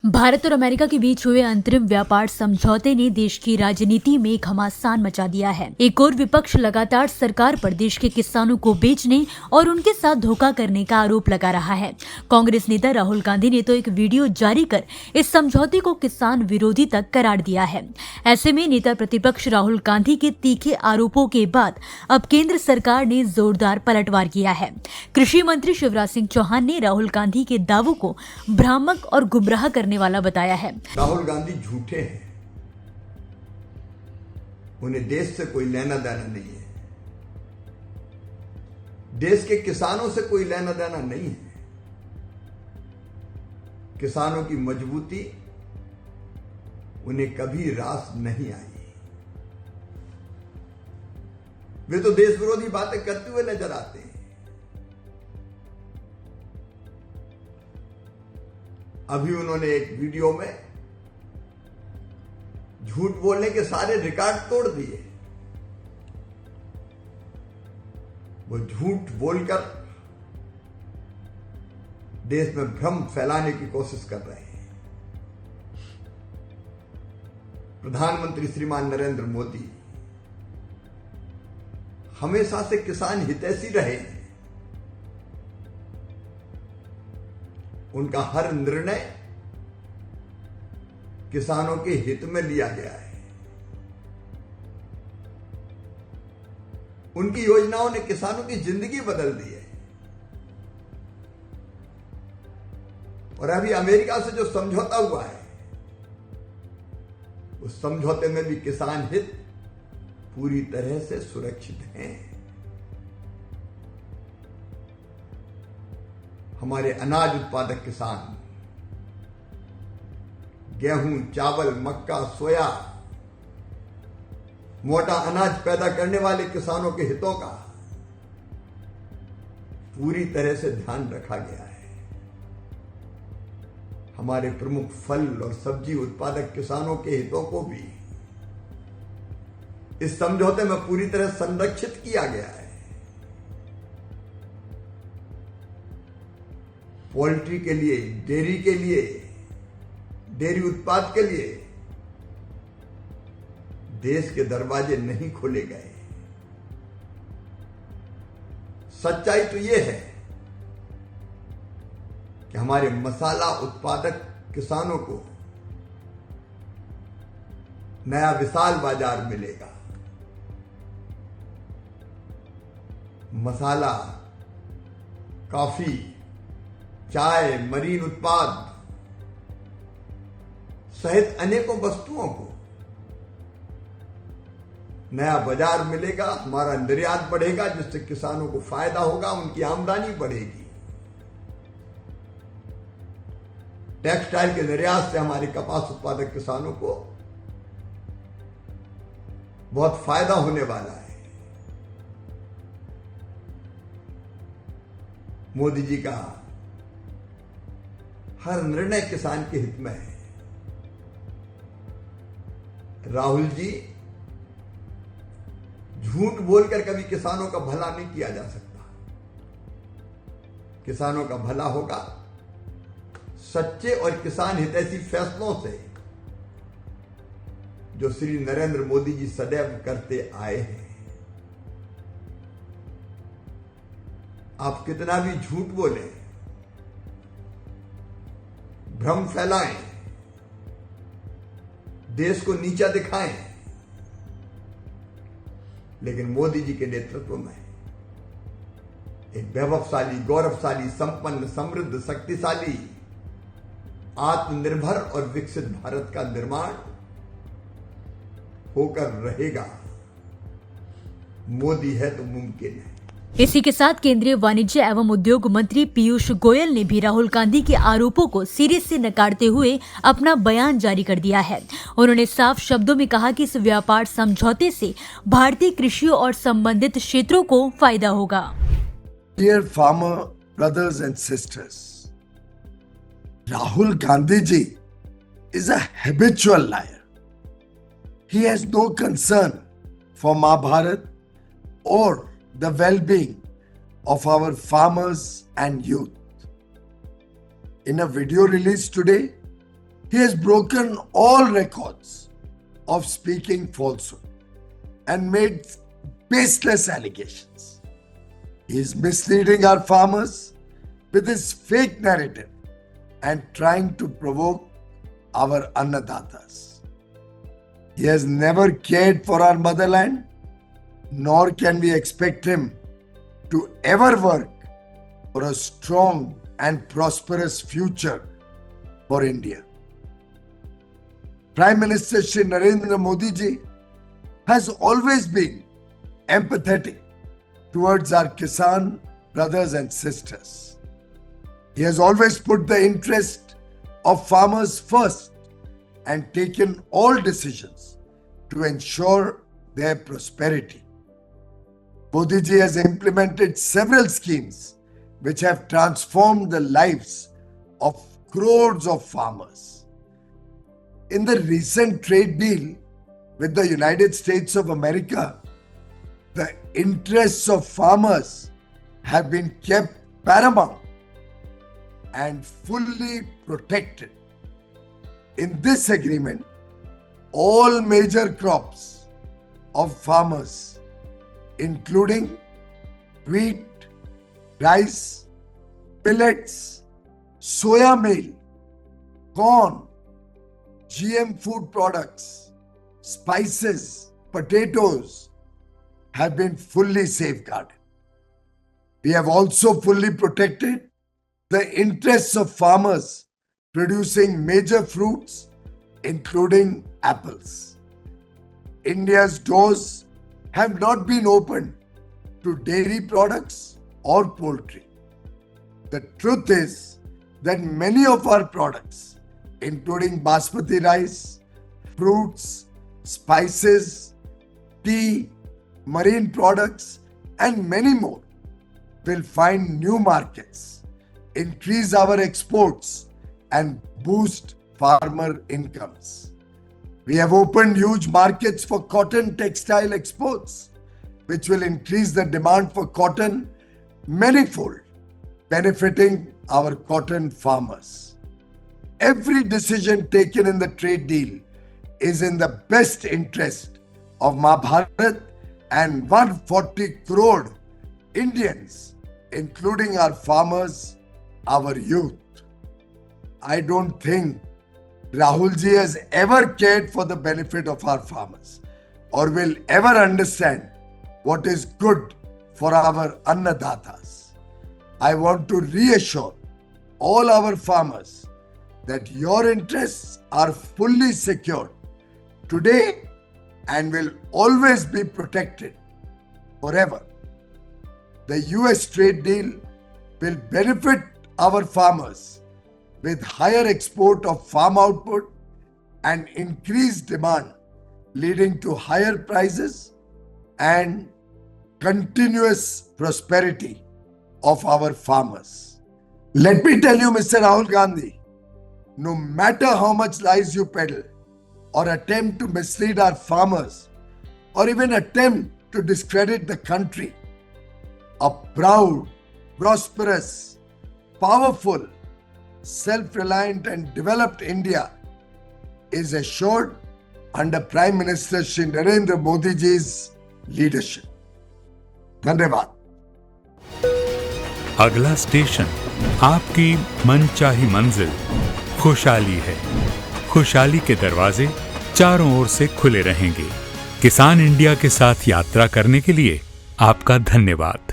भारत और अमेरिका के बीच हुए अंतरिम व्यापार समझौते ने देश की राजनीति में घमासान मचा दिया है। एक और विपक्ष लगातार सरकार पर देश के किसानों को बेचने और उनके साथ धोखा करने का आरोप लगा रहा है। कांग्रेस नेता राहुल गांधी ने तो एक वीडियो जारी कर इस समझौते को किसान विरोधी तक करार दिया है। ऐसे में नेता प्रतिपक्ष राहुल गांधी के तीखे आरोपों के बाद अब केंद्र सरकार ने जोरदार पलटवार किया है। कृषि मंत्री शिवराज सिंह चौहान ने राहुल गांधी के दावों को भ्रामक और गुमराह करने वाला बताया है। राहुल गांधी झूठे हैं, उन्हें देश से कोई लेना देना नहीं है, देश के किसानों से कोई लेना देना नहीं है। किसानों की मजबूती उन्हें कभी रास नहीं आई। वे तो देश विरोधी बातें करते हुए नजर आते हैं। अभी उन्होंने एक वीडियो में झूठ बोलने के सारे रिकॉर्ड तोड़ दिए। वो झूठ बोलकर देश में भ्रम फैलाने की कोशिश कर रहे हैं। प्रधानमंत्री श्रीमान नरेंद्र मोदी हमेशा से किसान हितैषी रहे हैं। उनका हर निर्णय किसानों के हित में लिया गया है। उनकी योजनाओं ने किसानों की जिंदगी बदल दी है। और अभी अमेरिका से जो समझौता हुआ है, उस समझौते में भी किसान हित पूरी तरह से सुरक्षित हैं। हमारे अनाज उत्पादक किसान गेहूं, चावल, मक्का, सोया, मोटा अनाज पैदा करने वाले किसानों के हितों का पूरी तरह से ध्यान रखा गया है। हमारे प्रमुख फल और सब्जी उत्पादक किसानों के हितों को भी इस समझौते में पूरी तरह संरक्षित किया गया है। पोल्ट्री के लिए, डेयरी के लिए, डेयरी उत्पाद के लिए देश के दरवाजे नहीं खोले गए। सच्चाई तो यह है कि हमारे मसाला उत्पादक किसानों को नया विशाल बाजार मिलेगा। मसाला, कॉफी, चाय, मरीन उत्पाद सहित अनेकों वस्तुओं को नया बाजार मिलेगा। हमारा निर्यात बढ़ेगा, जिससे किसानों को फायदा होगा, उनकी आमदनी बढ़ेगी। टेक्सटाइल के निर्यात से हमारे कपास उत्पादक किसानों को बहुत फायदा होने वाला है। मोदी जी का हर निर्णय किसान के हित में है। राहुल जी झूठ बोलकर कभी किसानों का भला नहीं किया जा सकता। किसानों का भला होगा सच्चे और किसान हितैषी फैसलों से, जो श्री नरेंद्र मोदी जी सदैव करते आए हैं। आप कितना भी झूठ बोलें, भ्रम फैलाएं, देश को नीचा दिखाएं, लेकिन मोदी जी के नेतृत्व में एक वैभवशाली, गौरवशाली, संपन्न, समृद्ध, शक्तिशाली, आत्मनिर्भर और विकसित भारत का निर्माण होकर रहेगा। मोदी है तो मुमकिन है। इसी के साथ केंद्रीय वाणिज्य एवं उद्योग मंत्री पीयूष गोयल ने भी राहुल गांधी के आरोपों को सिरे से नकारते हुए अपना बयान जारी कर दिया है। उन्होंने साफ शब्दों में कहा कि इस व्यापार समझौते से भारतीय कृषि और संबंधित क्षेत्रों को फायदा होगा। Dear farmer brothers and sisters, Rahul Gandhi ji is a habitual liar. He has no concern for Mahabharat or the well-being of our farmers and youth. In a video released today, He has broken all records of speaking falsehood and made baseless allegations. He is misleading our farmers with his fake narrative and trying to provoke our Annadatas. He has never cared for our motherland, nor can we expect him to ever work for a strong and prosperous future for India. Prime Minister Shri Narendra Modi ji has always been empathetic towards our Kisan brothers and sisters. He has always put the interest of farmers first and taken all decisions to ensure their prosperity. Modi ji has implemented several schemes which have transformed the lives of crores of farmers. In the recent trade deal with the United States of America, the interests of farmers have been kept paramount and fully protected. In this agreement, all major crops of farmers, including wheat, rice, millets, soya meal, corn, GM food products, spices, potatoes have been fully safeguarded. We have also fully protected the interests of farmers producing major fruits, including apples. India's doors have not been opened to dairy products or poultry. The truth is that many of our products, including basmati rice, fruits, spices, tea, marine products, and many more, will find new markets, increase our exports, and boost farmer incomes. We have opened huge markets for cotton textile exports, which will increase the demand for cotton manifold, benefiting our cotton farmers. Every decision taken in the trade deal is in the best interest of Mahabharat and 140 crore Indians, including our farmers, our youth. I don't think Rahul ji has ever cared for the benefit of our farmers or will ever understand what is good for our Annadatas. I want to reassure all our farmers that your interests are fully secured today and will always be protected forever. The US trade deal will benefit our farmers with higher export of farm output and increased demand, leading to higher prices and continuous prosperity of our farmers. Let me tell you, Mr. Rahul Gandhi, no matter how much lies you peddle or attempt to mislead our farmers or even attempt to discredit the country, a proud, prosperous, powerful, self-reliant and developed India is assured under Prime Minister Shri Narendra Modi ji's leadership. धन्यवाद। अगला station आपकी मनचाही मंजिल खुशहाली है। खुशहाली के दरवाजे चारों ओर से खुले रहेंगे। किसान इंडिया के साथ यात्रा करने के लिए आपका धन्यवाद।